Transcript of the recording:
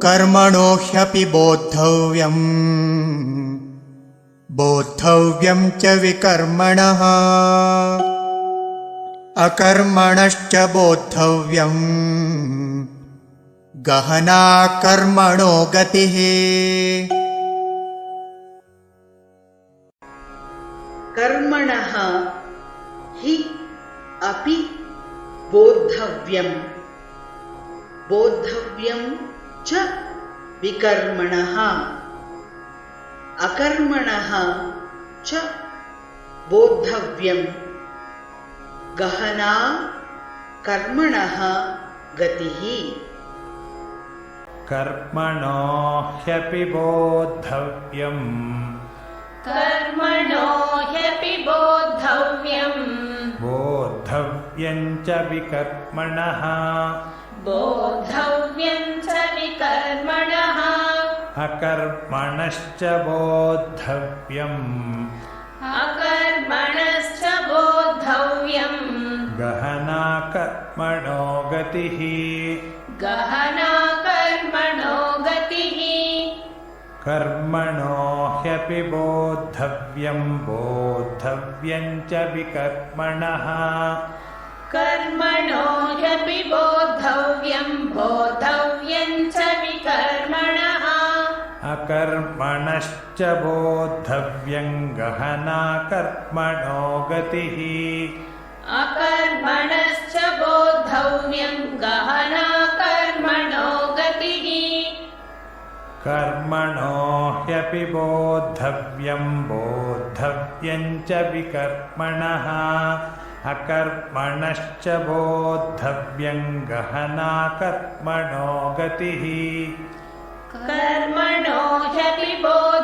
अकर्मणो ह्यपि बोद्धव्यम् बोद्धव्यं च विकर्मणः अकर्मणश्च बोद्धव्यम् गहना कर्मणो गतिः। कर्मणः हि अपि बोद्धव्यम् बोद्धव्यं च विकर्मणः अकर्मणः च बोद्धव्यं गहना कर्मणः गतिः। कर्मणो ह्यपि बोद्धव्यम् कर्मणो ह्यपि बोद्धव्यम् बोद्धव्यं च विकर्मणः बोद्धव्यं च विकर्मणः अकर्मणश्च बोद्धव्यम् अकर्मणश्च बोद्धव्यम् गहना कर्मणो गतिः गहना कर्मणो गतिः। कर्मणो ह्यपि बोद्धव्यं बोद्धव्यं च विकर्मणः कर्मणो ह्यपि बोद्धव्यं बोद्धव्यं च विकर्मणः अकर्मणश्च बोद्धव्यं गहना कर्मणो गतिः अकर्मणश्च बोद्धव्यं गहना कर्मणो गतिः। कर्मणो ह्यपि बोद्धव्यं बोद्धव्यं च विकर्मणः अकर्मणश्च बोद्धव्यं गहना कर्मणो गतिः। कर्मणो ह्यपि बोद्धव्यं